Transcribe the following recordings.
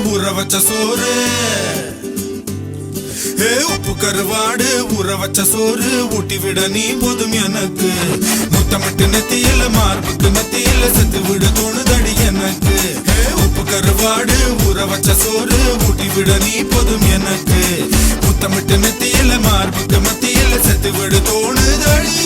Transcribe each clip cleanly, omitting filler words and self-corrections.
ஊற வச்ச சோறு உப்பு கருவாடு ஊற வச்ச சோறு ஊட்டி விட நீ போதும் எனக்கு முத்தமிட்டு நெத்தியில மார்புக்கு நெத்தியில செத்து விட தோணுதடி எனக்கு உப்பு கருவாடு ஊற வச்ச சோறு ஊட்டி விட நீ போதும் எனக்கு முத்தமிட்டு நெத்தியில மார்புக்கு மத்தியில செத்து விட தோணுதடி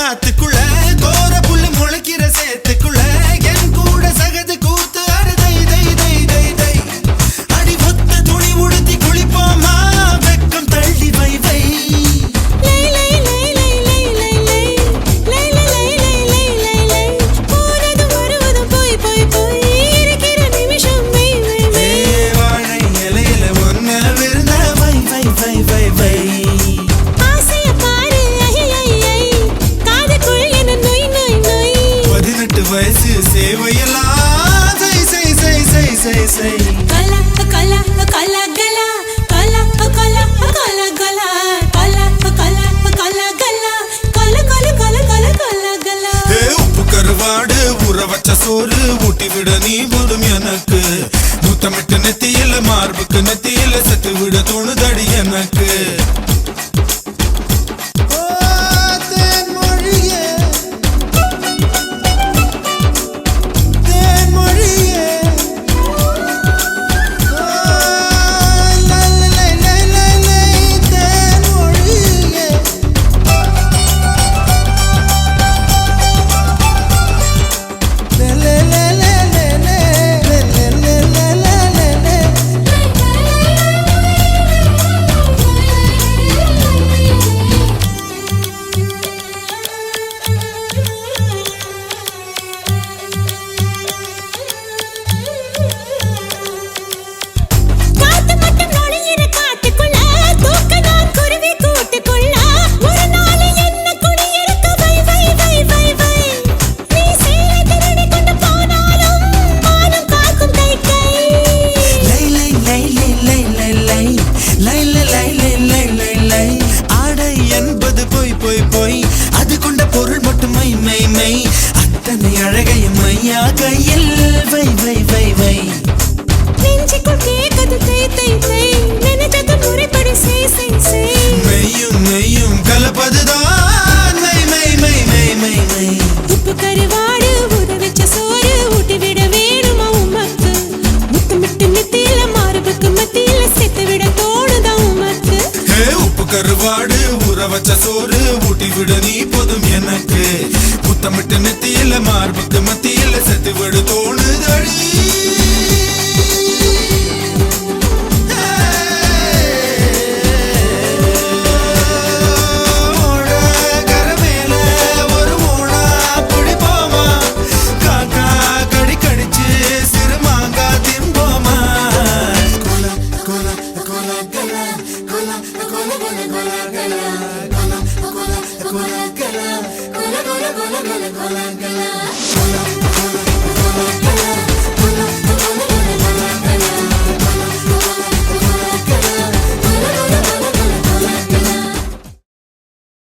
ஆத்துக்குள்ள கோர புல்லு முளைக்கிற சேத்துக்குள்ள என் கூட சகது கூத்து அறுதை தை தை தை தை அடி ஒத்த துணி உடுத்தி குளிப்போமா வெக்கம் தள்ளி வை வை போனது வருவதும் போய் போய் போய் இருக்கிற நிமிஷம் வை வை வை வாழை இலையில ஒன்ன விருந்த வை வை வை வை வை வயசு சேவையெல்லாம் செய் செய் செய் செய் செய் செய் கல கல கல கல கல கல கல கல கல கல கல கல கல கல கல கல கல உப்பு கருவாடு ஊற வச்ச சோறு ஊட்டி விட நீ போதும் எனக்கு முத்தமிட்டு நெத்தியில மார்புக்கு நெத்தியில செத்து விட தோணுதடி எனக்கு அது கொண்ட பொருள் மட்டும் மை மை மை அத்தனை அழகையும் மையா கையில் வை வை வை வை நெஞ்சுக்குள் கேட்கது தை தை தை நினைத்தது முறைப்படி செய் செய் செய் மெய்யும் நெய்யும் கலப்பதுதான் மை மை மை மை மை மை உப்பு கருவாடு ஊற வச்ச சோறு ஊட்டி விட வேணுமா உமக்கு முத்தமிட்டு நெத்தியில மார்புக்கு மத்தியில செத்து விட தோணுதா உமக்கு உப்பு கருவாடு ஊற வச்ச சோறு ஊட்டி விட நீ போதும் எனக்கு முத்தமிட்டு நெத்தியில மார்புக்கு மத்தியில செத்து விட தோணுதடி Gola, gola, gola, gola, gola, gola, gola, gola, gola.